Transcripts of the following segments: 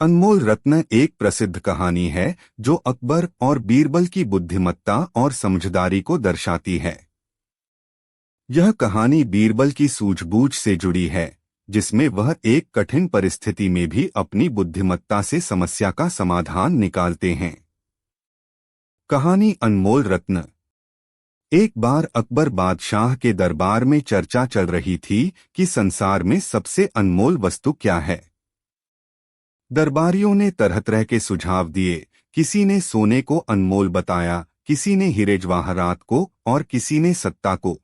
अनमोल रत्न एक प्रसिद्ध कहानी है जो अकबर और बीरबल की बुद्धिमत्ता और समझदारी को दर्शाती है। यह कहानी बीरबल की सूझबूझ से जुड़ी है, जिसमें वह एक कठिन परिस्थिति में भी अपनी बुद्धिमत्ता से समस्या का समाधान निकालते हैं। कहानी अनमोल रत्न। एक बार अकबर बादशाह के दरबार में चर्चा चल रही थी कि संसार में सबसे अनमोल वस्तु क्या है। दरबारियों ने तरह तरह के सुझाव दिए। किसी ने सोने को अनमोल बताया, किसी ने हीरे जवाहरात को और किसी ने सत्ता को।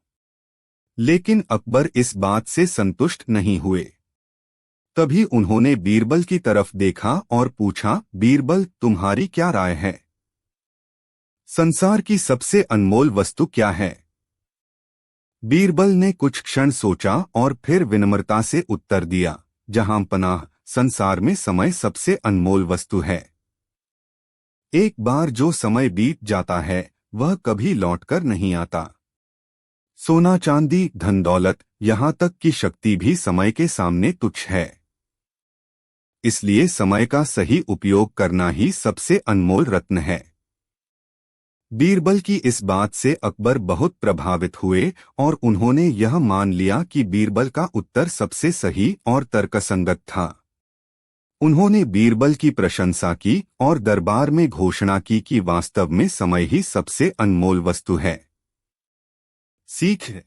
लेकिन अकबर इस बात से संतुष्ट नहीं हुए। तभी उन्होंने बीरबल की तरफ देखा और पूछा, बीरबल, तुम्हारी क्या राय है? संसार की सबसे अनमोल वस्तु क्या है? बीरबल ने कुछ क्षण सोचा और फिर विनम्रता से उत्तर दिया, जहां पनाह, संसार में समय सबसे अनमोल वस्तु है। एक बार जो समय बीत जाता है वह कभी लौटकर नहीं आता। सोना चांदी धन दौलत यहाँ तक कि शक्ति भी समय के सामने तुच्छ है। इसलिए समय का सही उपयोग करना ही सबसे अनमोल रत्न है। बीरबल की इस बात से अकबर बहुत प्रभावित हुए और उन्होंने यह मान लिया कि बीरबल का उत्तर सबसे सही और तर्कसंगत था। उन्होंने बीरबल की प्रशंसा की और दरबार में घोषणा की कि वास्तव में समय ही सबसे अनमोल वस्तु है। सीख।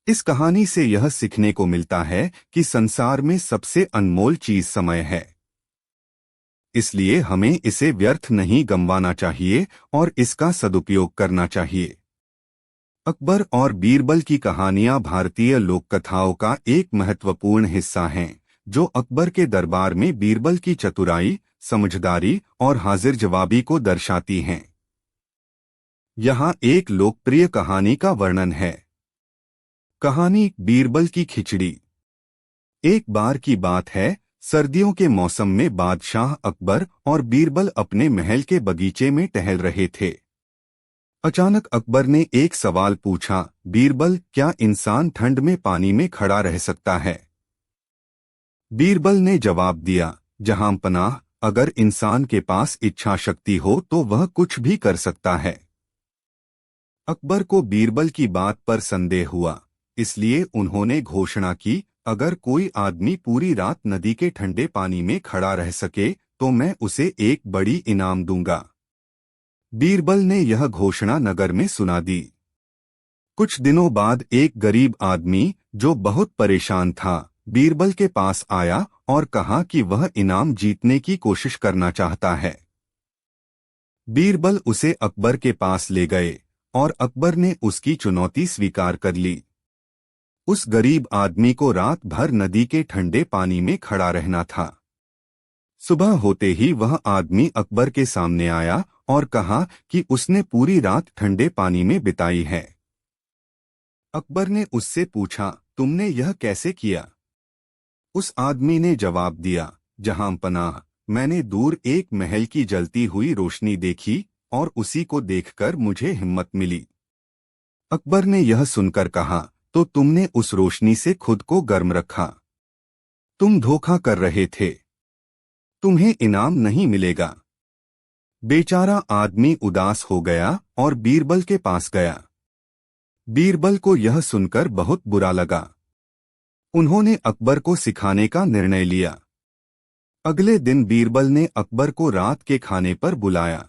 इस कहानी से यह सीखने को मिलता है कि संसार में सबसे अनमोल चीज समय है। इसलिए हमें इसे व्यर्थ नहीं गंवाना चाहिए और इसका सदुपयोग करना चाहिए। अकबर और बीरबल की कहानियां भारतीय लोककथाओं का एक महत्वपूर्ण हिस्सा हैं, जो अकबर के दरबार में बीरबल की चतुराई, समझदारी और हाजिर जवाबी को दर्शाती हैं। यहाँ एक लोकप्रिय कहानी का वर्णन है। कहानी बीरबल की खिचड़ी। एक बार की बात है, सर्दियों के मौसम में बादशाह अकबर और बीरबल अपने महल के बगीचे में टहल रहे थे। अचानक अकबर ने एक सवाल पूछा, बीरबल, क्या इंसान ठंड में पानी में खड़ा रह सकता है? बीरबल ने जवाब दिया, जहां पनाह, अगर इंसान के पास इच्छा शक्ति हो तो वह कुछ भी कर सकता है। अकबर को बीरबल की बात पर संदेह हुआ, इसलिए उन्होंने घोषणा की, अगर कोई आदमी पूरी रात नदी के ठंडे पानी में खड़ा रह सके तो मैं उसे एक बड़ी इनाम दूंगा। बीरबल ने यह घोषणा नगर में सुना दी। कुछ दिनों बाद एक गरीब आदमी जो बहुत परेशान था, बीरबल के पास आया और कहा कि वह इनाम जीतने की कोशिश करना चाहता है। बीरबल उसे अकबर के पास ले गए और अकबर ने उसकी चुनौती स्वीकार कर ली। उस गरीब आदमी को रात भर नदी के ठंडे पानी में खड़ा रहना था। सुबह होते ही वह आदमी अकबर के सामने आया और कहा कि उसने पूरी रात ठंडे पानी में बिताई है। अकबर ने उससे पूछा, तुमने यह कैसे किया? उस आदमी ने जवाब दिया, जहां पनाह, मैंने दूर एक महल की जलती हुई रोशनी देखी और उसी को देखकर मुझे हिम्मत मिली। अकबर ने यह सुनकर कहा, तो तुमने उस रोशनी से खुद को गर्म रखा। तुम धोखा कर रहे थे। तुम्हें इनाम नहीं मिलेगा। बेचारा आदमी उदास हो गया और बीरबल के पास गया। बीरबल को यह सुनकर बहुत बुरा लगा। उन्होंने अकबर को सिखाने का निर्णय लिया। अगले दिन बीरबल ने अकबर को रात के खाने पर बुलाया।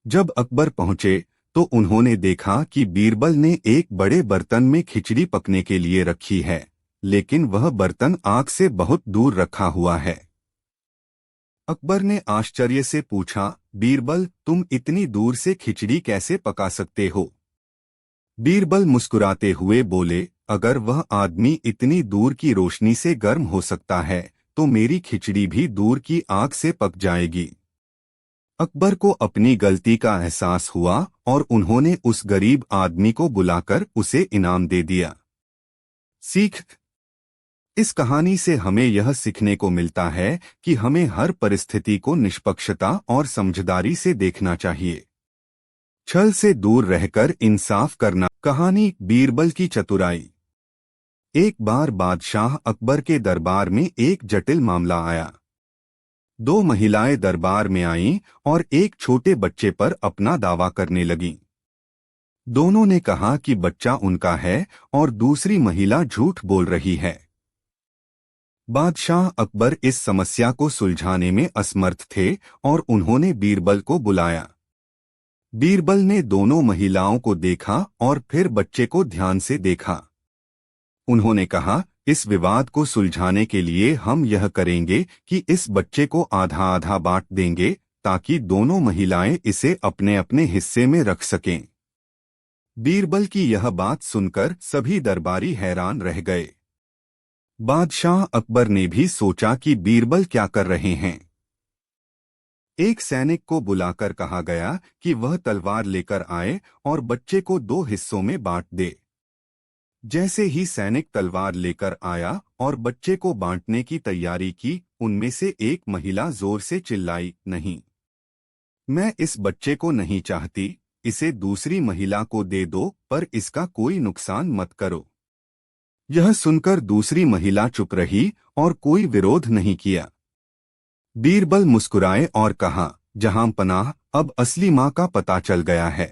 जब अकबर पहुंचे तो उन्होंने देखा कि बीरबल ने एक बड़े बर्तन में खिचड़ी पकने के लिए रखी है, लेकिन वह बर्तन आग से बहुत दूर रखा हुआ है। अकबर ने आश्चर्य से पूछा, बीरबल, तुम इतनी दूर से खिचड़ी कैसे पका सकते हो? बीरबल मुस्कुराते हुए बोले, अगर वह आदमी इतनी दूर की रोशनी से गर्म हो सकता है तो मेरी खिचड़ी भी दूर की आग से पक जाएगी। अकबर को अपनी गलती का एहसास हुआ और उन्होंने उस गरीब आदमी को बुलाकर उसे इनाम दे दिया। सीख। इस कहानी से हमें यह सीखने को मिलता है कि हमें हर परिस्थिति को निष्पक्षता और समझदारी से देखना चाहिए। छल से दूर रहकर इंसाफ करना। कहानी बीरबल की चतुराई। एक बार बादशाह अकबर के दरबार में एक जटिल मामला आया। दो महिलाएं दरबार में आईं और एक छोटे बच्चे पर अपना दावा करने लगीं। दोनों ने कहा कि बच्चा उनका है और दूसरी महिला झूठ बोल रही है। बादशाह अकबर इस समस्या को सुलझाने में असमर्थ थे और उन्होंने बीरबल को बुलाया। बीरबल ने दोनों महिलाओं को देखा और फिर बच्चे को ध्यान से देखा। उन्होंने कहा, इस विवाद को सुलझाने के लिए हम यह करेंगे कि इस बच्चे को आधा आधा बांट देंगे ताकि दोनों महिलाएं इसे अपने अपने हिस्से में रख सकें। बीरबल की यह बात सुनकर सभी दरबारी हैरान रह गए। बादशाह अकबर ने भी सोचा कि बीरबल क्या कर रहे हैं। एक सैनिक को बुलाकर कहा गया कि वह तलवार लेकर आए और बच्चे को दो हिस्सों में बांट दे। जैसे ही सैनिक तलवार लेकर आया और बच्चे को बांटने की तैयारी की, उनमें से एक महिला जोर से चिल्लाई, नहीं, मैं इस बच्चे को नहीं चाहती, इसे दूसरी महिला को दे दो, पर इसका कोई नुकसान मत करो। यह सुनकर दूसरी महिला चुप रही और कोई विरोध नहीं किया। बीरबल मुस्कुराए और कहा, जहां पनाह, अब असली मां का पता चल गया है।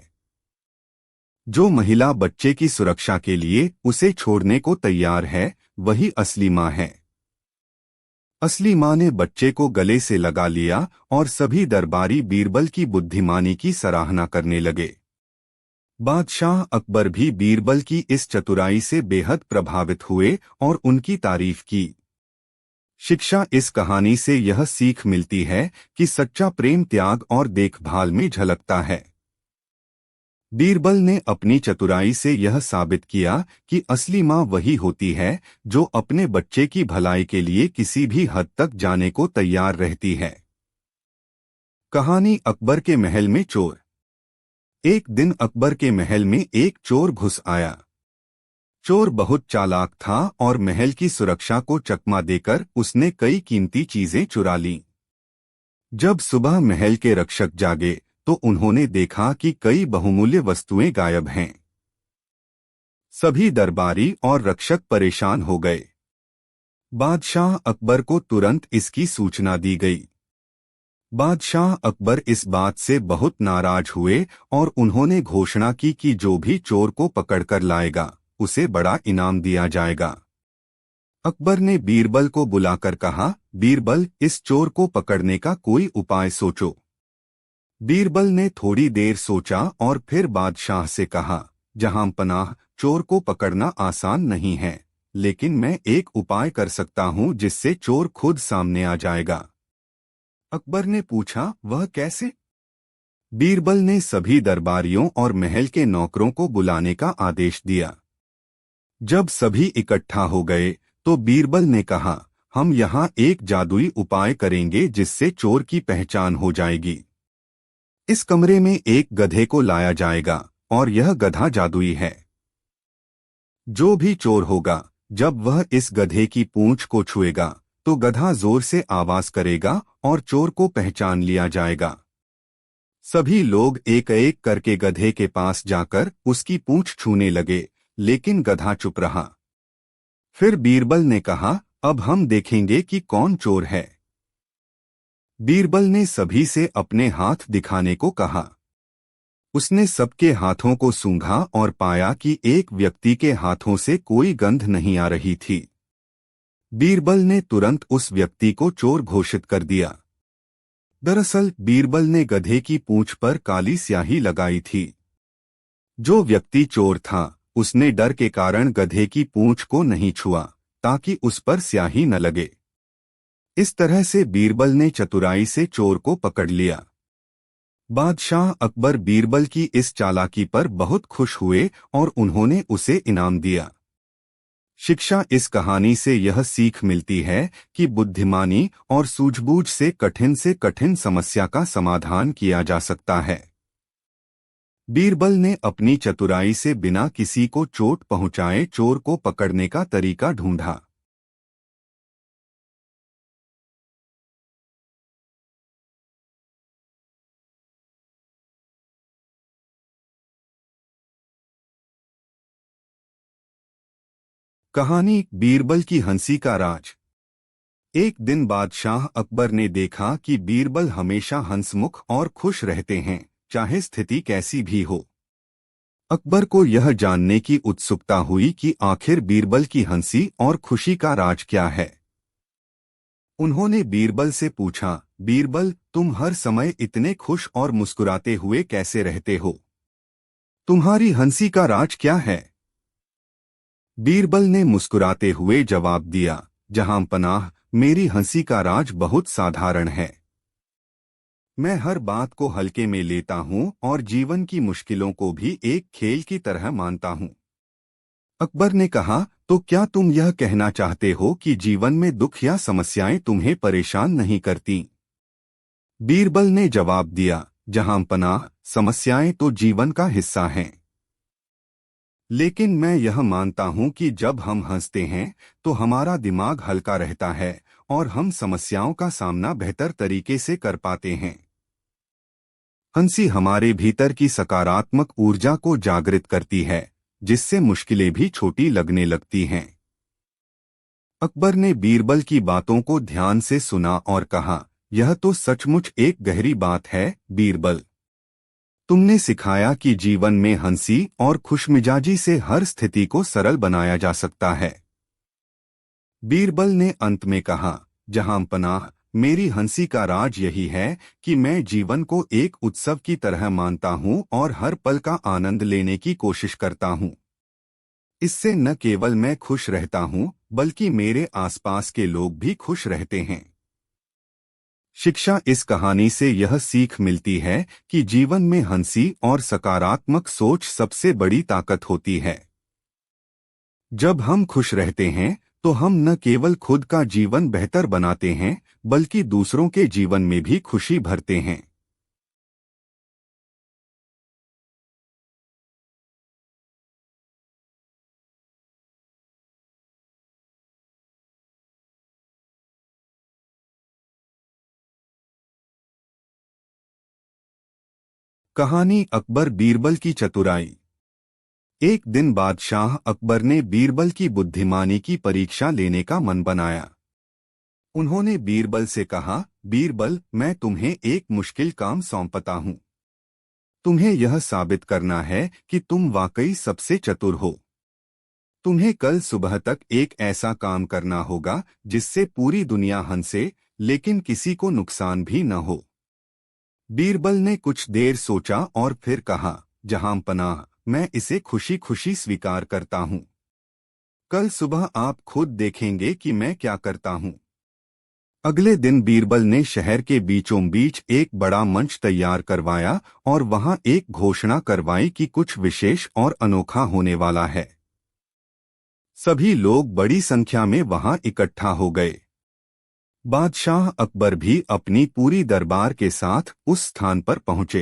जो महिला बच्चे की सुरक्षा के लिए उसे छोड़ने को तैयार है, वही असली मां है। असली मां ने बच्चे को गले से लगा लिया और सभी दरबारी बीरबल की बुद्धिमानी की सराहना करने लगे। बादशाह अकबर भी बीरबल की इस चतुराई से बेहद प्रभावित हुए और उनकी तारीफ की। शिक्षा: इस कहानी से यह सीख मिलती है कि सच्चा प्रेम त्याग और देखभाल में झलकता है। बीरबल ने अपनी चतुराई से यह साबित किया कि असली मां वही होती है जो अपने बच्चे की भलाई के लिए किसी भी हद तक जाने को तैयार रहती है। कहानी: अकबर के महल में चोर। एक दिन अकबर के महल में एक चोर घुस आया। चोर बहुत चालाक था और महल की सुरक्षा को चकमा देकर उसने कई कीमती चीजें चुरा लीं। जब सुबह महल के रक्षक जागे तो उन्होंने देखा कि कई बहुमूल्य वस्तुएं गायब हैं। सभी दरबारी और रक्षक परेशान हो गए। बादशाह अकबर को तुरंत इसकी सूचना दी गई। बादशाह अकबर इस बात से बहुत नाराज हुए और उन्होंने घोषणा की कि जो भी चोर को पकड़कर लाएगा, उसे बड़ा इनाम दिया जाएगा। अकबर ने बीरबल को बुलाकर कहा, बीरबल, इस चोर को पकड़ने का कोई उपाय सोचो। बीरबल ने थोड़ी देर सोचा और फिर बादशाह से कहा, जहां पनाह, चोर को पकड़ना आसान नहीं है, लेकिन मैं एक उपाय कर सकता हूं जिससे चोर खुद सामने आ जाएगा। अकबर ने पूछा, वह कैसे? बीरबल ने सभी दरबारियों और महल के नौकरों को बुलाने का आदेश दिया। जब सभी इकट्ठा हो गए तो बीरबल ने कहा, हम यहाँ एक जादुई उपाय करेंगे जिससे चोर की पहचान हो जाएगी। इस कमरे में एक गधे को लाया जाएगा और यह गधा जादुई है। जो भी चोर होगा, जब वह इस गधे की पूंछ को छुएगा तो गधा जोर से आवाज करेगा और चोर को पहचान लिया जाएगा। सभी लोग एक एक करके गधे के पास जाकर उसकी पूंछ छूने लगे, लेकिन गधा चुप रहा। फिर बीरबल ने कहा, अब हम देखेंगे कि कौन चोर है। बीरबल ने सभी से अपने हाथ दिखाने को कहा। उसने सबके हाथों को सूंघा और पाया कि एक व्यक्ति के हाथों से कोई गंध नहीं आ रही थी। बीरबल ने तुरंत उस व्यक्ति को चोर घोषित कर दिया। दरअसल बीरबल ने गधे की पूंछ पर काली स्याही लगाई थी। जो व्यक्ति चोर था, उसने डर के कारण गधे की पूंछ को नहीं छुआ ताकि उस पर स्याही न लगे। इस तरह से बीरबल ने चतुराई से चोर को पकड़ लिया। बादशाह अकबर बीरबल की इस चालाकी पर बहुत खुश हुए और उन्होंने उसे इनाम दिया। शिक्षा: इस कहानी से यह सीख मिलती है कि बुद्धिमानी और सूझबूझ से कठिन समस्या का समाधान किया जा सकता है। बीरबल ने अपनी चतुराई से बिना किसी को चोट पहुंचाए चोर को पकड़ने का तरीका ढूंढा। कहानी: बीरबल की हंसी का राज। एक दिन बादशाह अकबर ने देखा कि बीरबल हमेशा हंसमुख और खुश रहते हैं, चाहे स्थिति कैसी भी हो। अकबर को यह जानने की उत्सुकता हुई कि आखिर बीरबल की हंसी और खुशी का राज क्या है। उन्होंने बीरबल से पूछा, बीरबल, तुम हर समय इतने खुश और मुस्कुराते हुए कैसे रहते हो? तुम्हारी हंसी का राज क्या है? बीरबल ने मुस्कुराते हुए जवाब दिया, जहां पनाह, मेरी हंसी का राज बहुत साधारण है। मैं हर बात को हल्के में लेता हूं और जीवन की मुश्किलों को भी एक खेल की तरह मानता हूं। अकबर ने कहा, तो क्या तुम यह कहना चाहते हो कि जीवन में दुख या समस्याएं तुम्हें परेशान नहीं करती? बीरबल ने जवाब दिया, जहां पनाह, समस्याएं तो जीवन का हिस्सा हैं। लेकिन मैं यह मानता हूं कि जब हम हंसते हैं तो हमारा दिमाग हल्का रहता है और हम समस्याओं का सामना बेहतर तरीके से कर पाते हैं। हंसी हमारे भीतर की सकारात्मक ऊर्जा को जागृत करती है, जिससे मुश्किलें भी छोटी लगने लगती हैं। अकबर ने बीरबल की बातों को ध्यान से सुना और कहा, यह तो सचमुच एक गहरी बात है, बीरबल। तुमने सिखाया कि जीवन में हंसी और खुशमिजाजी से हर स्थिति को सरल बनाया जा सकता है। बीरबल ने अंत में कहा, जहां पनाह, मेरी हंसी का राज यही है कि मैं जीवन को एक उत्सव की तरह मानता हूं और हर पल का आनंद लेने की कोशिश करता हूं। इससे न केवल मैं खुश रहता हूं, बल्कि मेरे आसपास के लोग भी खुश रहते हैं। शिक्षा इस कहानी से यह सीख मिलती है कि जीवन में हंसी और सकारात्मक सोच सबसे बड़ी ताकत होती है। जब हम खुश रहते हैं तो हम न केवल खुद का जीवन बेहतर बनाते हैं, बल्कि दूसरों के जीवन में भी खुशी भरते हैं। कहानी अकबर बीरबल की चतुराई। एक दिन बादशाह अकबर ने बीरबल की बुद्धिमानी की परीक्षा लेने का मन बनाया। उन्होंने बीरबल से कहा, बीरबल, मैं तुम्हें एक मुश्किल काम सौंपता हूं। तुम्हें यह साबित करना है कि तुम वाकई सबसे चतुर हो। तुम्हें कल सुबह तक एक ऐसा काम करना होगा जिससे पूरी दुनिया हंसे, लेकिन किसी को नुकसान भी न हो। बीरबल ने कुछ देर सोचा और फिर कहा, जहां पनाह, मैं इसे खुशी खुशी स्वीकार करता हूं। कल सुबह आप खुद देखेंगे कि मैं क्या करता हूं। अगले दिन बीरबल ने शहर के बीचों बीच एक बड़ा मंच तैयार करवाया और वहां एक घोषणा करवाई कि कुछ विशेष और अनोखा होने वाला है। सभी लोग बड़ी संख्या में वहां इकट्ठा हो गए। बादशाह अकबर भी अपनी पूरी दरबार के साथ उस स्थान पर पहुंचे।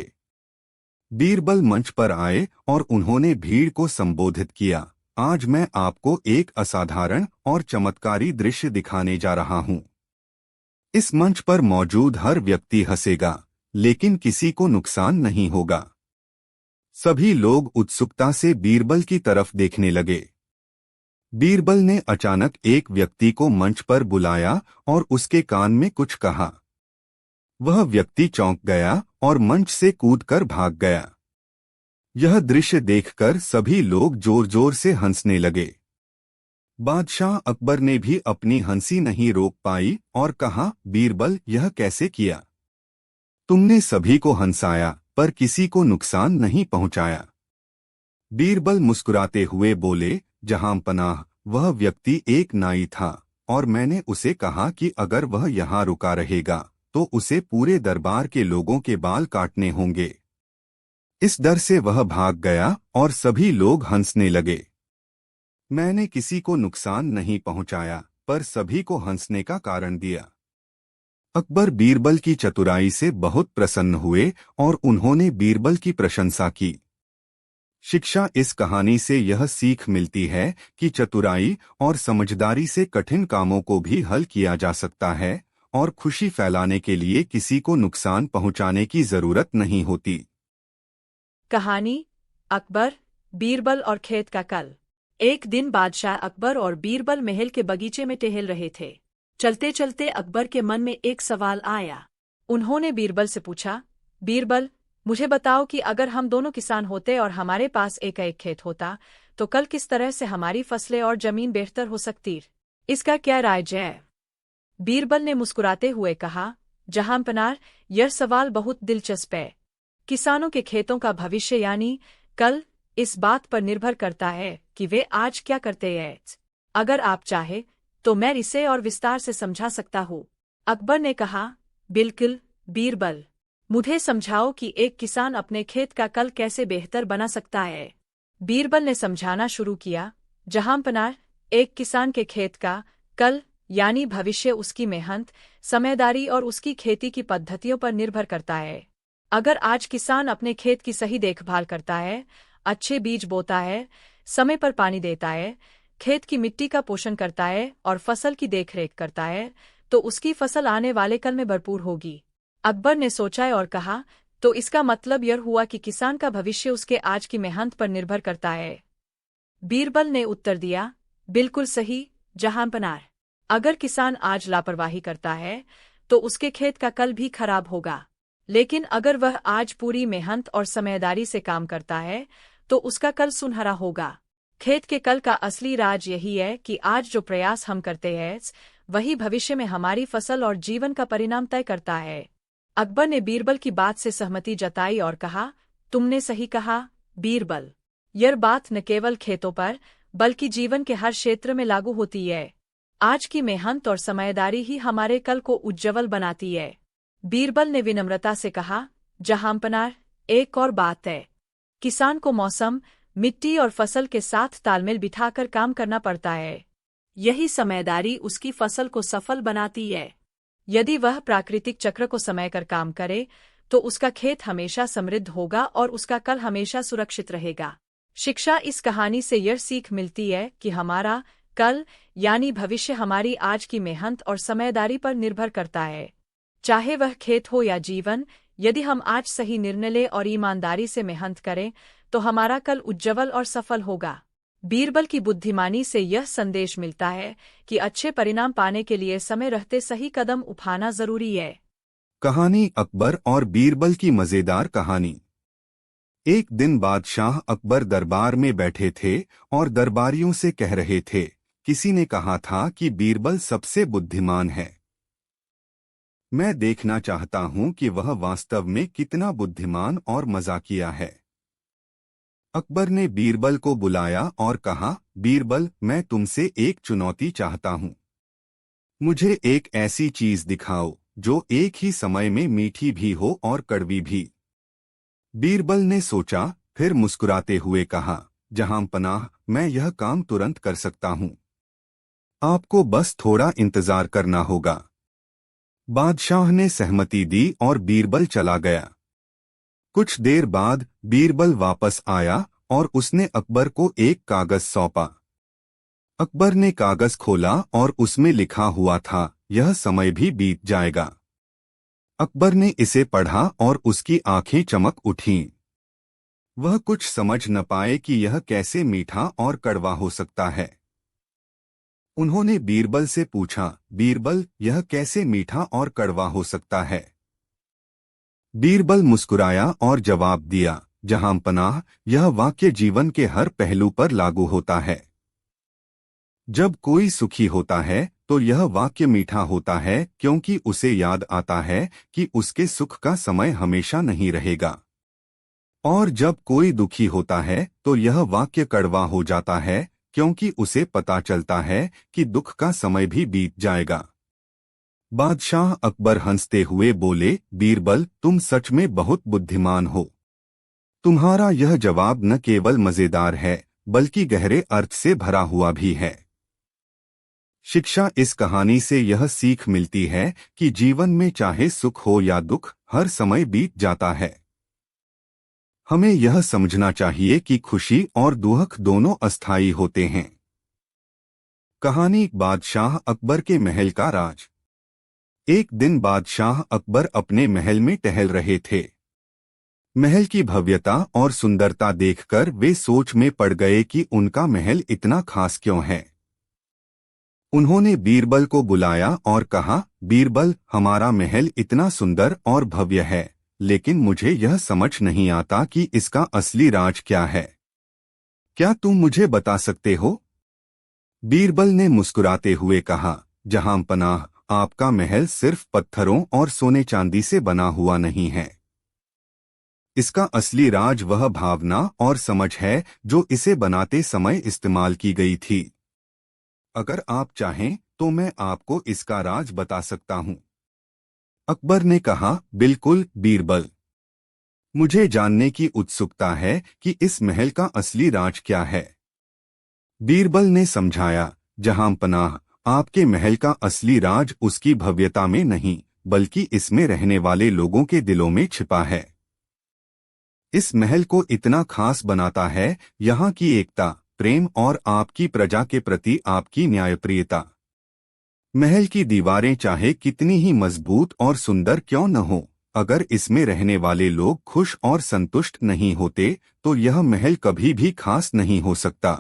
बीरबल मंच पर आए और उन्होंने भीड़ को संबोधित किया, आज मैं आपको एक असाधारण और चमत्कारी दृश्य दिखाने जा रहा हूं। इस मंच पर मौजूद हर व्यक्ति हंसेगा, लेकिन किसी को नुकसान नहीं होगा। सभी लोग उत्सुकता से बीरबल की तरफ देखने लगे। बीरबल ने अचानक एक व्यक्ति को मंच पर बुलाया और उसके कान में कुछ कहा। वह व्यक्ति चौंक गया और मंच से कूदकर भाग गया। यह दृश्य देखकर सभी लोग जोर जोर से हंसने लगे। बादशाह अकबर ने भी अपनी हंसी नहीं रोक पाई और कहा, बीरबल, यह कैसे किया? तुमने सभी को हंसाया पर किसी को नुकसान नहीं पहुंचाया। बीरबल मुस्कुराते हुए बोले, जहां पनाह, वह व्यक्ति एक नाई था और मैंने उसे कहा कि अगर वह यहाँ रुका रहेगा तो उसे पूरे दरबार के लोगों के बाल काटने होंगे। इस डर से वह भाग गया और सभी लोग हंसने लगे। मैंने किसी को नुकसान नहीं पहुंचाया, पर सभी को हंसने का कारण दिया। अकबर बीरबल की चतुराई से बहुत प्रसन्न हुए और उन्होंने बीरबल की प्रशंसा की। शिक्षा इस कहानी से यह सीख मिलती है कि चतुराई और समझदारी से कठिन कामों को भी हल किया जा सकता है और खुशी फैलाने के लिए किसी को नुकसान पहुंचाने की जरूरत नहीं होती। कहानी अकबर, बीरबल और खेत का कल। एक दिन बादशाह अकबर और बीरबल महल के बगीचे में टहल रहे थे। चलते चलते अकबर के मन में एक सवाल आया। उन्होंने बीरबल से पूछा, बीरबल, मुझे बताओ कि अगर हम दोनों किसान होते और हमारे पास एक एक खेत होता, तो कल किस तरह से हमारी फसलें और जमीन बेहतर हो सकती? इसका क्या राय है? बीरबल ने मुस्कुराते हुए कहा, जहांपनाह, यह सवाल बहुत दिलचस्प है। किसानों के खेतों का भविष्य यानी कल इस बात पर निर्भर करता है कि वे आज क्या करते हैं। अगर आप चाहे तो मैं इसे और विस्तार से समझा सकता हूँ। अकबर ने कहा, बिल्कुल बीरबल, मुझे समझाओ कि एक किसान अपने खेत का कल कैसे बेहतर बना सकता है। बीरबल ने समझाना शुरू किया, जहांपनाह, एक किसान के खेत का कल यानी भविष्य उसकी मेहनत, समझदारी और उसकी खेती की पद्धतियों पर निर्भर करता है। अगर आज किसान अपने खेत की सही देखभाल करता है, अच्छे बीज बोता है, समय पर पानी देता है, खेत की मिट्टी का पोषण करता है और फसल की देखरेख करता है, तो उसकी फसल आने वाले कल में भरपूर होगी। अकबर ने सोचा और कहा, तो इसका मतलब यह हुआ कि किसान का भविष्य उसके आज की मेहनत पर निर्भर करता है। बीरबल ने उत्तर दिया, बिल्कुल सही जहांपनाह। अगर किसान आज लापरवाही करता है तो उसके खेत का कल भी खराब होगा, लेकिन अगर वह आज पूरी मेहनत और समझदारी से काम करता है तो उसका कल सुनहरा होगा। खेत के कल का असली राज यही है कि आज जो प्रयास हम करते हैं वही भविष्य में हमारी फसल और जीवन का परिणाम तय करता है। अकबर ने बीरबल की बात से सहमति जताई और कहा, तुमने सही कहा बीरबल। यह बात न केवल खेतों पर बल्कि जीवन के हर क्षेत्र में लागू होती है। आज की मेहनत और समझदारी ही हमारे कल को उज्ज्वल बनाती है। बीरबल ने विनम्रता से कहा, जहांपनाह, एक और बात है। किसान को मौसम, मिट्टी और फसल के साथ तालमेल बिठाकर काम करना पड़ता है। यही समझदारी उसकी फसल को सफल बनाती है। यदि वह प्राकृतिक चक्र को समय कर काम करे तो उसका खेत हमेशा समृद्ध होगा और उसका कल हमेशा सुरक्षित रहेगा। शिक्षा इस कहानी से यह सीख मिलती है कि हमारा कल यानी भविष्य हमारी आज की मेहनत और समझदारी पर निर्भर करता है। चाहे वह खेत हो या जीवन, यदि हम आज सही निर्णय लें और ईमानदारी से मेहनत करें तो हमारा कल उज्ज्वल और सफल होगा। बीरबल की बुद्धिमानी से यह संदेश मिलता है कि अच्छे परिणाम पाने के लिए समय रहते सही कदम उठाना जरूरी है। कहानी अकबर और बीरबल की मजेदार कहानी। एक दिन बादशाह अकबर दरबार में बैठे थे और दरबारियों से कह रहे थे, किसी ने कहा था कि बीरबल सबसे बुद्धिमान है। मैं देखना चाहता हूं कि वह वास्तव में कितना बुद्धिमान और मजाकिया है। अकबर ने बीरबल को बुलाया और कहा, बीरबल, मैं तुमसे एक चुनौती चाहता हूं। मुझे एक ऐसी चीज दिखाओ जो एक ही समय में मीठी भी हो और कड़वी भी। बीरबल ने सोचा, फिर मुस्कुराते हुए कहा, जहांपनाह, मैं यह काम तुरंत कर सकता हूं। आपको बस थोड़ा इंतजार करना होगा। बादशाह ने सहमति दी और बीरबल चला गया। कुछ देर बाद बीरबल वापस आया और उसने अकबर को एक कागज सौंपा। अकबर ने कागज खोला और उसमें लिखा हुआ था, यह समय भी बीत जाएगा। अकबर ने इसे पढ़ा और उसकी आंखें चमक उठीं। वह कुछ समझ न पाए कि यह कैसे मीठा और कड़वा हो सकता है। उन्होंने बीरबल से पूछा, बीरबल, यह कैसे मीठा और कड़वा हो सकता है? बीरबल मुस्कुराया और जवाब दिया, जहांपनाह, यह वाक्य जीवन के हर पहलू पर लागू होता है। जब कोई सुखी होता है तो यह वाक्य मीठा होता है क्योंकि उसे याद आता है कि उसके सुख का समय हमेशा नहीं रहेगा। और जब कोई दुखी होता है तो यह वाक्य कड़वा हो जाता है क्योंकि उसे पता चलता है कि दुख का समय भी बीत जाएगा। बादशाह अकबर हंसते हुए बोले, बीरबल, तुम सच में बहुत बुद्धिमान हो। तुम्हारा यह जवाब न केवल मजेदार है बल्कि गहरे अर्थ से भरा हुआ भी है। शिक्षा इस कहानी से यह सीख मिलती है कि जीवन में चाहे सुख हो या दुख, हर समय बीत जाता है। हमें यह समझना चाहिए कि खुशी और दुख दोनों अस्थायी होते हैं। कहानी बादशाह अकबर के महल का राज। एक दिन बादशाह अकबर अपने महल में टहल रहे थे। महल की भव्यता और सुंदरता देखकर वे सोच में पड़ गए कि उनका महल इतना खास क्यों है। उन्होंने बीरबल को बुलाया और कहा, बीरबल, हमारा महल इतना सुंदर और भव्य है, लेकिन मुझे यह समझ नहीं आता कि इसका असली राज क्या है। क्या तुम मुझे बता सकते हो? बीरबल ने मुस्कुराते हुए कहा, जहां पनाह, आपका महल सिर्फ पत्थरों और सोने चांदी से बना हुआ नहीं है। इसका असली राज वह भावना और समझ है जो इसे बनाते समय इस्तेमाल की गई थी। अगर आप चाहें तो मैं आपको इसका राज बता सकता हूं। अकबर ने कहा, बिल्कुल बीरबल, मुझे जानने की उत्सुकता है कि इस महल का असली राज क्या है। बीरबल ने समझाया, जहां पनाह, आपके महल का असली राज उसकी भव्यता में नहीं, बल्कि इसमें रहने वाले लोगों के दिलों में छिपा है। इस महल को इतना खास बनाता है यहाँ की एकता, प्रेम और आपकी प्रजा के प्रति आपकी न्यायप्रियता। महल की दीवारें चाहे कितनी ही मजबूत और सुंदर क्यों न हो, अगर इसमें रहने वाले लोग खुश और संतुष्ट नहीं होते तो यह महल कभी भी खास नहीं हो सकता।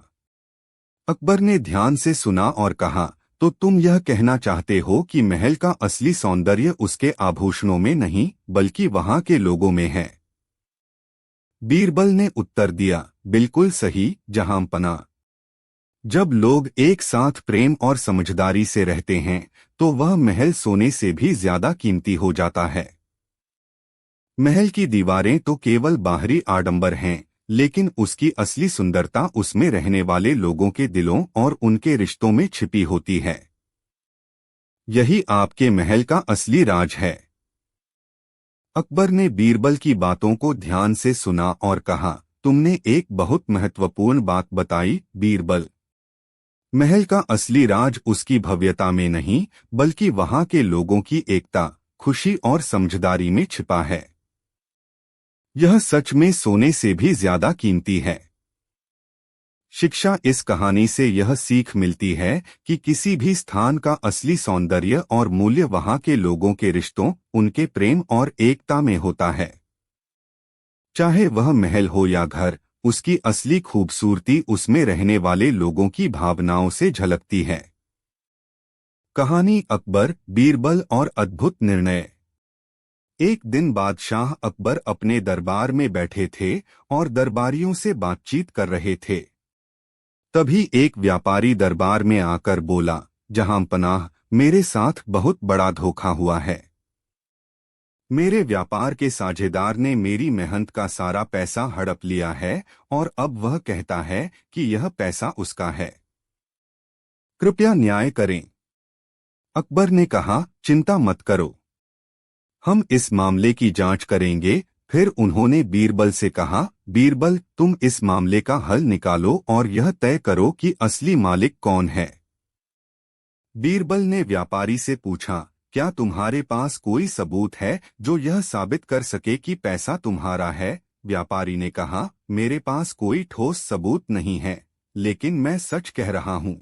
अकबर ने ध्यान से सुना और कहा, तो तुम यह कहना चाहते हो कि महल का असली सौंदर्य उसके आभूषणों में नहीं, बल्कि वहां के लोगों में है। बीरबल ने उत्तर दिया, बिल्कुल सही जहां पना। जब लोग एक साथ प्रेम और समझदारी से रहते हैं तो वह महल सोने से भी ज्यादा कीमती हो जाता है। महल की दीवारें तो केवल बाहरी आडंबर हैं, लेकिन उसकी असली सुंदरता उसमें रहने वाले लोगों के दिलों और उनके रिश्तों में छिपी होती है। यही आपके महल का असली राज है। अकबर ने बीरबल की बातों को ध्यान से सुना और कहा, तुमने एक बहुत महत्वपूर्ण बात बताई बीरबल। महल का असली राज उसकी भव्यता में नहीं, बल्कि वहां के लोगों की एकता, खुशी और समझदारी में छिपा है। यह सच में सोने से भी ज्यादा कीमती है। शिक्षा, इस कहानी से यह सीख मिलती है कि किसी भी स्थान का असली सौंदर्य और मूल्य वहां के लोगों के रिश्तों, उनके प्रेम और एकता में होता है। चाहे वह महल हो या घर, उसकी असली खूबसूरती उसमें रहने वाले लोगों की भावनाओं से झलकती है। कहानी अकबर, बीरबल और अद्भुत निर्णय। एक दिन बादशाह अकबर अपने दरबार में बैठे थे और दरबारियों से बातचीत कर रहे थे। तभी एक व्यापारी दरबार में आकर बोला, जहां पनाह, मेरे साथ बहुत बड़ा धोखा हुआ है। मेरे व्यापार के साझेदार ने मेरी मेहनत का सारा पैसा हड़प लिया है और अब वह कहता है कि यह पैसा उसका है। कृपया न्याय करें। अकबर ने कहा, चिंता मत करो, हम इस मामले की जांच करेंगे। फिर उन्होंने बीरबल से कहा, बीरबल, तुम इस मामले का हल निकालो और यह तय करो कि असली मालिक कौन है। बीरबल ने व्यापारी से पूछा, क्या तुम्हारे पास कोई सबूत है जो यह साबित कर सके कि पैसा तुम्हारा है? व्यापारी ने कहा, मेरे पास कोई ठोस सबूत नहीं है, लेकिन मैं सच कह रहा हूं।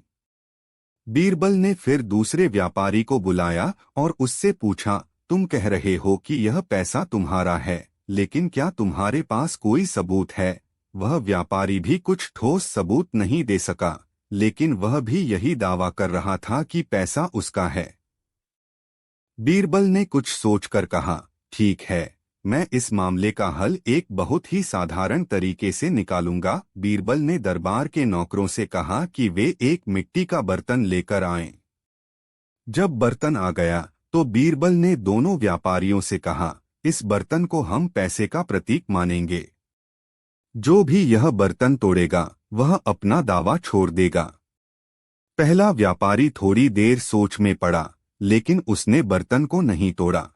बीरबल ने फिर दूसरे व्यापारी को बुलाया और उससे पूछा, तुम कह रहे हो कि यह पैसा तुम्हारा है, लेकिन क्या तुम्हारे पास कोई सबूत है? वह व्यापारी भी कुछ ठोस सबूत नहीं दे सका, लेकिन वह भी यही दावा कर रहा था कि पैसा उसका है। बीरबल ने कुछ सोचकर कहा, ठीक है, मैं इस मामले का हल एक बहुत ही साधारण तरीके से निकालूंगा। बीरबल ने दरबार के नौकरों से कहा कि वे एक मिट्टी का बर्तन लेकर आएं। जब बर्तन आ गया तो बीरबल ने दोनों व्यापारियों से कहा, इस बर्तन को हम पैसे का प्रतीक मानेंगे। जो भी यह बर्तन तोड़ेगा वह अपना दावा छोड़ देगा। पहला व्यापारी थोड़ी देर सोच में पड़ा, लेकिन उसने बर्तन को नहीं तोड़ा,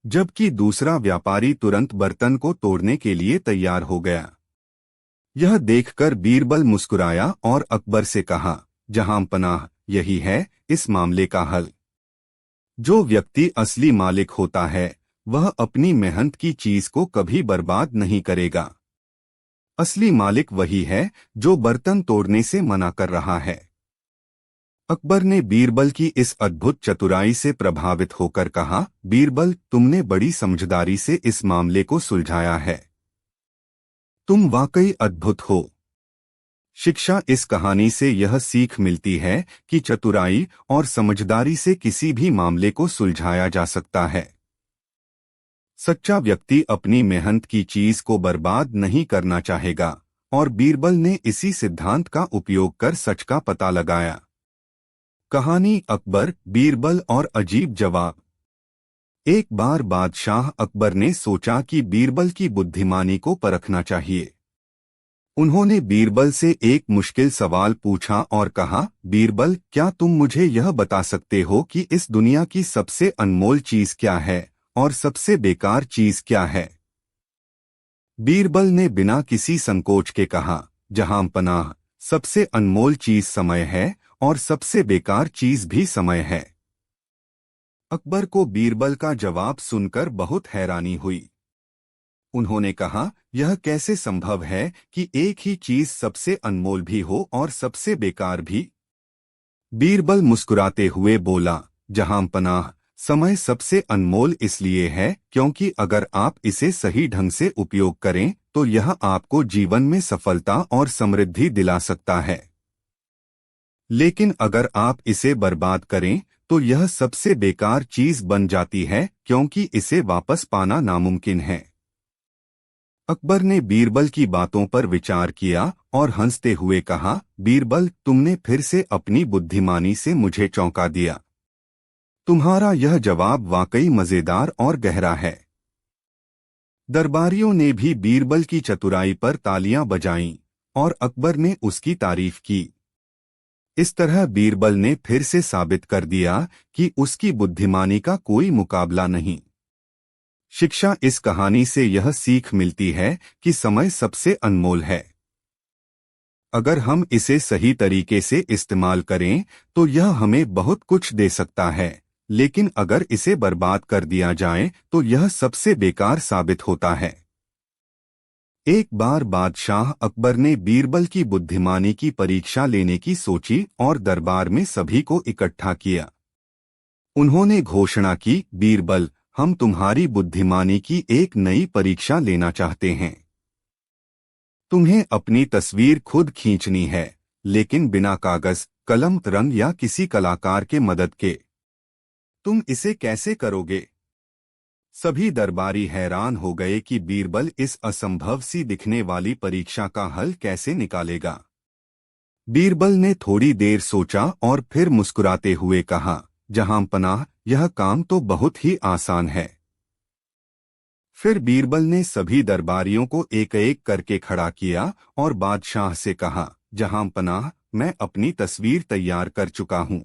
जबकि दूसरा व्यापारी तुरंत बर्तन को तोड़ने के लिए तैयार हो गया। यह देखकर बीरबल मुस्कुराया और अकबर से कहा, जहां पनाह, यही है इस मामले का हल। जो व्यक्ति असली मालिक होता है वह अपनी मेहनत की चीज को कभी बर्बाद नहीं करेगा। असली मालिक वही है जो बर्तन तोड़ने से मना कर रहा है। अकबर ने बीरबल की इस अद्भुत चतुराई से प्रभावित होकर कहा, बीरबल, तुमने बड़ी समझदारी से इस मामले को सुलझाया है। तुम वाकई अद्भुत हो। शिक्षा इस कहानी से यह सीख मिलती है कि चतुराई और समझदारी से किसी भी मामले को सुलझाया जा सकता है। सच्चा व्यक्ति अपनी मेहनत की चीज को बर्बाद नहीं करना चाहेगा, और बीरबल ने इसी सिद्धांत का उपयोग कर सच का पता लगाया। कहानी अकबर, बीरबल और अजीब जवाब। एक बार बादशाह अकबर ने सोचा कि बीरबल की बुद्धिमानी को परखना चाहिए। उन्होंने बीरबल से एक मुश्किल सवाल पूछा और कहा, बीरबल, क्या तुम मुझे यह बता सकते हो कि इस दुनिया की सबसे अनमोल चीज क्या है और सबसे बेकार चीज क्या है? बीरबल ने बिना किसी संकोच के कहा, जहां पनाह, सबसे अनमोल चीज समय है और सबसे बेकार चीज भी समय है। अकबर को बीरबल का जवाब सुनकर बहुत हैरानी हुई। उन्होंने कहा, यह कैसे संभव है कि एक ही चीज सबसे अनमोल भी हो और सबसे बेकार भी? बीरबल मुस्कुराते हुए बोला, जहां पनाह, समय सबसे अनमोल इसलिए है क्योंकि अगर आप इसे सही ढंग से उपयोग करें तो यह आपको जीवन में सफलता और समृद्धि दिला सकता है। लेकिन अगर आप इसे बर्बाद करें तो यह सबसे बेकार चीज बन जाती है क्योंकि इसे वापस पाना नामुमकिन है। अकबर ने बीरबल की बातों पर विचार किया और हंसते हुए कहा, बीरबल, तुमने फिर से अपनी बुद्धिमानी से मुझे चौंका दिया। तुम्हारा यह जवाब वाकई मजेदार और गहरा है। दरबारियों ने भी बीरबल की चतुराई पर तालियां बजाईं और अकबर ने उसकी तारीफ की। इस तरह बीरबल ने फिर से साबित कर दिया कि उसकी बुद्धिमानी का कोई मुकाबला नहीं। शिक्षा इस कहानी से यह सीख मिलती है कि समय सबसे अनमोल है। अगर हम इसे सही तरीके से इस्तेमाल करें तो यह हमें बहुत कुछ दे सकता है, लेकिन अगर इसे बर्बाद कर दिया जाए तो यह सबसे बेकार साबित होता है। एक बार बादशाह अकबर ने बीरबल की बुद्धिमानी की परीक्षा लेने की सोची और दरबार में सभी को इकट्ठा किया। उन्होंने घोषणा की, बीरबल, हम तुम्हारी बुद्धिमानी की एक नई परीक्षा लेना चाहते हैं। तुम्हें अपनी तस्वीर खुद खींचनी है, लेकिन बिना कागज, कलम, रंग या किसी कलाकार के मदद के। तुम इसे कैसे करोगे? सभी दरबारी हैरान हो गए कि बीरबल इस असंभव सी दिखने वाली परीक्षा का हल कैसे निकालेगा। बीरबल ने थोड़ी देर सोचा और फिर मुस्कुराते हुए कहा, जहां पनाह, यह काम तो बहुत ही आसान है। फिर बीरबल ने सभी दरबारियों को एक एक करके खड़ा किया और बादशाह से कहा, जहां पनाह, मैं अपनी तस्वीर तैयार कर चुका हूं।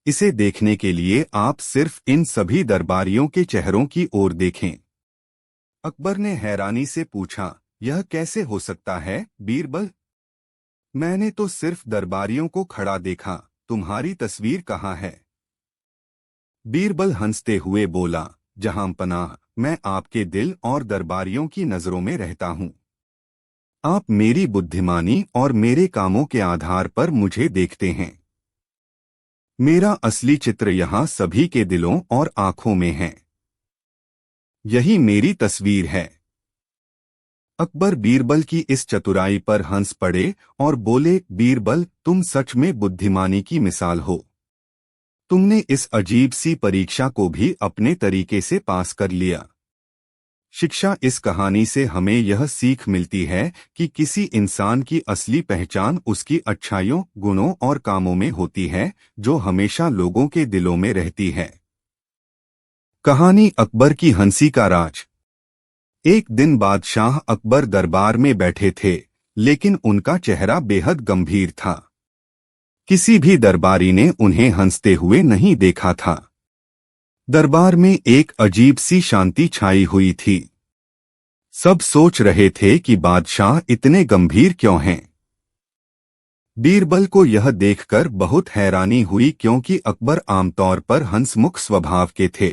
इसे देखने के लिए आप सिर्फ इन सभी दरबारियों के चेहरों की ओर देखें। अकबर ने हैरानी से पूछा, यह कैसे हो सकता है, बीरबल? मैंने तो सिर्फ दरबारियों को खड़ा देखा, तुम्हारी तस्वीर कहाँ है? बीरबल हंसते हुए बोला, जहां पनाह, मैं आपके दिल और दरबारियों की नजरों में रहता हूं। आप मेरी बुद्धिमानी और मेरे कामों के आधार पर मुझे देखते हैं। मेरा असली चित्र यहाँ सभी के दिलों और आंखों में है। यही मेरी तस्वीर है। अकबर बीरबल की इस चतुराई पर हंस पड़े और बोले, बीरबल, तुम सच में बुद्धिमानी की मिसाल हो। तुमने इस अजीब सी परीक्षा को भी अपने तरीके से पास कर लिया। शिक्षा इस कहानी से हमें यह सीख मिलती है कि किसी इंसान की असली पहचान उसकी अच्छाइयों, गुणों और कामों में होती है, जो हमेशा लोगों के दिलों में रहती है। कहानी अकबर की हंसी का राज। एक दिन बादशाह अकबर दरबार में बैठे थे, लेकिन उनका चेहरा बेहद गंभीर था। किसी भी दरबारी ने उन्हें हंसते हुए नहीं देखा था। दरबार में एक अजीब सी शांति छाई हुई थी। सब सोच रहे थे कि बादशाह इतने गंभीर क्यों हैं। बीरबल को यह देखकर बहुत हैरानी हुई क्योंकि अकबर आमतौर पर हंसमुख स्वभाव के थे।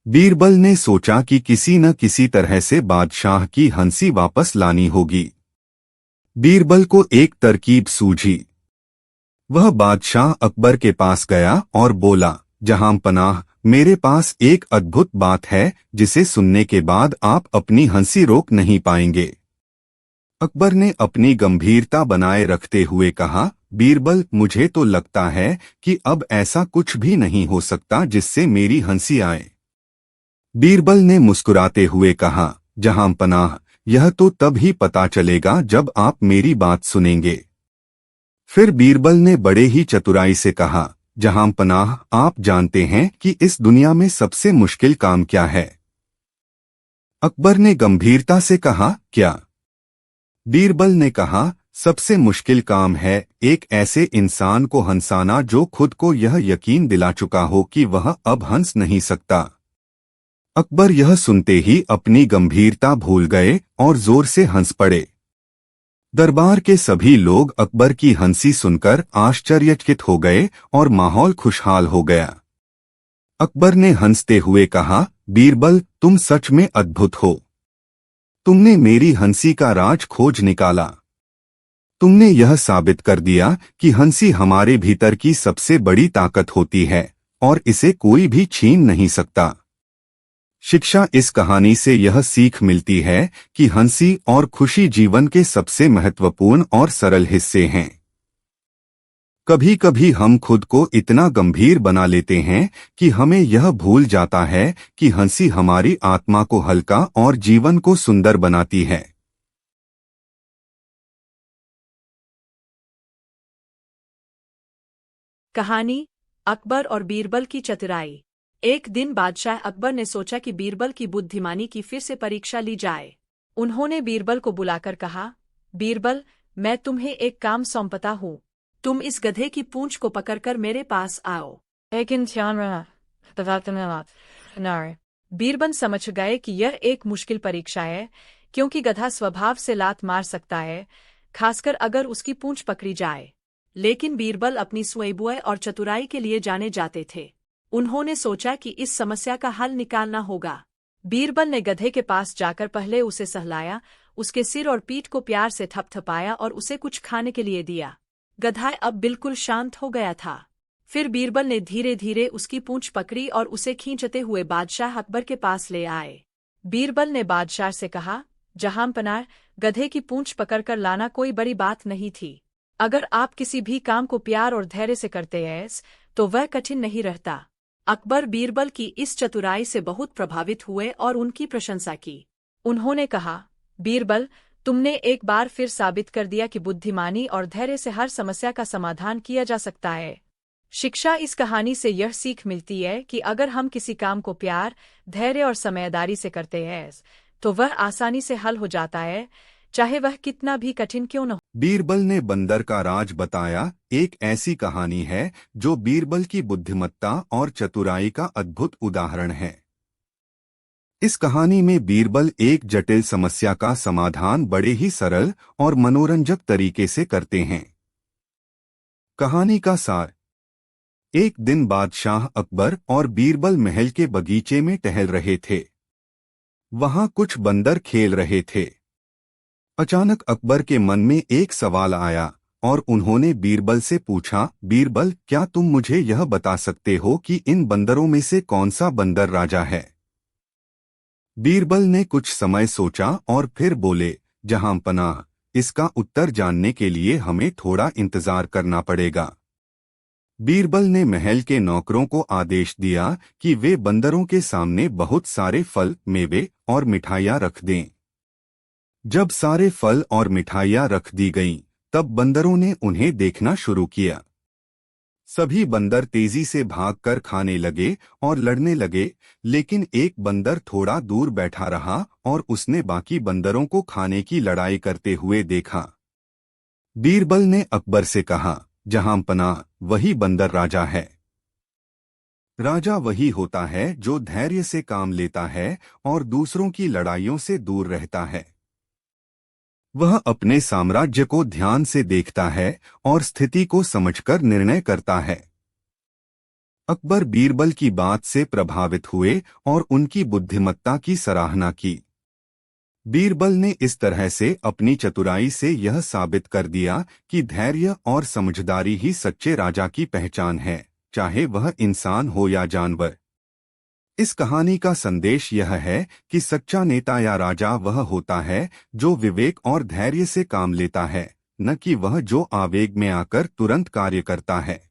बीरबल ने सोचा कि किसी न किसी तरह से बादशाह की हंसी वापस लानी होगी। बीरबल को एक तरकीब सूझी। वह बादशाह अकबर के पास गया और बोला, जहां पनाह, मेरे पास एक अद्भुत बात है जिसे सुनने के बाद आप अपनी हंसी रोक नहीं पाएंगे। अकबर ने अपनी गंभीरता बनाए रखते हुए कहा, बीरबल, मुझे तो लगता है कि अब ऐसा कुछ भी नहीं हो सकता जिससे मेरी हंसी आए। बीरबल ने मुस्कुराते हुए कहा, जहां पनाह, यह तो तब ही पता चलेगा जब आप मेरी बात सुनेंगे। फिर बीरबल ने बड़े ही चतुराई से कहा, जहां पनाह, आप जानते हैं कि इस दुनिया में सबसे मुश्किल काम क्या है? अकबर ने गंभीरता से कहा, क्या? बीरबल ने कहा, सबसे मुश्किल काम है एक ऐसे इंसान को हंसाना जो खुद को यह यकीन दिला चुका हो कि वह अब हंस नहीं सकता। अकबर यह सुनते ही अपनी गंभीरता भूल गए और जोर से हंस पड़े। दरबार के सभी लोग अकबर की हंसी सुनकर आश्चर्यचकित हो गए और माहौल खुशहाल हो गया। अकबर ने हंसते हुए कहा, बीरबल, तुम सच में अद्भुत हो। तुमने मेरी हंसी का राज खोज निकाला। तुमने यह साबित कर दिया कि हंसी हमारे भीतर की सबसे बड़ी ताकत होती है और इसे कोई भी छीन नहीं सकता। शिक्षा इस कहानी से यह सीख मिलती है कि हंसी और खुशी जीवन के सबसे महत्वपूर्ण और सरल हिस्से हैं। कभी कभी हम खुद को इतना गंभीर बना लेते हैं कि हमें यह भूल जाता है कि हंसी हमारी आत्मा को हल्का और जीवन को सुंदर बनाती है। कहानी अकबर और बीरबल की चतुराई। एक दिन बादशाह अकबर ने सोचा कि बीरबल की बुद्धिमानी की फिर से परीक्षा ली जाए। उन्होंने बीरबल को बुलाकर कहा, बीरबल, मैं तुम्हें एक काम सौंपता हूँ। तुम इस गधे की पूंछ को पकड़कर मेरे पास आओ। लेकिन बीरबल समझ गए कि यह एक मुश्किल परीक्षा है, क्योंकि गधा स्वभाव से लात मार सकता है, खासकर अगर उसकी पूंछ पकड़ी जाए। लेकिन बीरबल अपनी सुअबुआ और चतुराई के लिए जाने जाते थे। उन्होंने सोचा कि इस समस्या का हल निकालना होगा। बीरबल ने गधे के पास जाकर पहले उसे सहलाया, उसके सिर और पीठ को प्यार से थपथपाया और उसे कुछ खाने के लिए दिया। गधा अब बिल्कुल शांत हो गया था। फिर बीरबल ने धीरे धीरे उसकी पूंछ पकड़ी और उसे खींचते हुए बादशाह अकबर के पास ले आए। बीरबल ने बादशाह से कहा, जहांपनाह, गधे की पूंछ पकड़कर लाना कोई बड़ी बात नहीं थी। अगर आप किसी भी काम को प्यार और धैर्य से करते हैं तो वह कठिन नहीं रहता। अकबर बीरबल की इस चतुराई से बहुत प्रभावित हुए और उनकी प्रशंसा की। उन्होंने कहा, बीरबल, तुमने एक बार फिर साबित कर दिया कि बुद्धिमानी और धैर्य से हर समस्या का समाधान किया जा सकता है। शिक्षा इस कहानी से यह सीख मिलती है कि अगर हम किसी काम को प्यार, धैर्य और समझदारी से करते हैं तो वह आसानी से हल हो जाता है, चाहे वह कितना भी कठिन क्यों न हो। बीरबल ने बंदर का राज बताया एक ऐसी कहानी है जो बीरबल की बुद्धिमत्ता और चतुराई का अद्भुत उदाहरण है। इस कहानी में बीरबल एक जटिल समस्या का समाधान बड़े ही सरल और मनोरंजक तरीके से करते हैं। कहानी का सार। एक दिन बादशाह अकबर और बीरबल महल के बगीचे में टहल रहे थे। वहां कुछ बंदर खेल रहे थे। अचानक अकबर के मन में एक सवाल आया और उन्होंने बीरबल से पूछा, बीरबल, क्या तुम मुझे यह बता सकते हो कि इन बंदरों में से कौन सा बंदर राजा है? बीरबल ने कुछ समय सोचा और फिर बोले, जहांपनाह, इसका उत्तर जानने के लिए हमें थोड़ा इंतजार करना पड़ेगा। बीरबल ने महल के नौकरों को आदेश दिया कि वे बंदरों के सामने बहुत सारे फल, मेवे और मिठाइयाँ रख दें। जब सारे फल और मिठाइयाँ रख दी गईं, तब बंदरों ने उन्हें देखना शुरू किया। सभी बंदर तेजी से भागकर खाने लगे और लड़ने लगे, लेकिन एक बंदर थोड़ा दूर बैठा रहा और उसने बाकी बंदरों को खाने की लड़ाई करते हुए देखा। बीरबल ने अकबर से कहा, जहांपनाह, वही बंदर राजा है। राजा वही होता है जो धैर्य से काम लेता है और दूसरों की लड़ाइयों से दूर रहता है। वह अपने साम्राज्य को ध्यान से देखता है और स्थिति को समझकर निर्णय करता है। अकबर बीरबल की बात से प्रभावित हुए और उनकी बुद्धिमत्ता की सराहना की। बीरबल ने इस तरह से अपनी चतुराई से यह साबित कर दिया कि धैर्य और समझदारी ही सच्चे राजा की पहचान है, चाहे वह इंसान हो या जानवर। इस कहानी का संदेश यह है कि सच्चा नेता या राजा वह होता है जो विवेक और धैर्य से काम लेता है, न कि वह जो आवेग में आकर तुरंत कार्य करता है।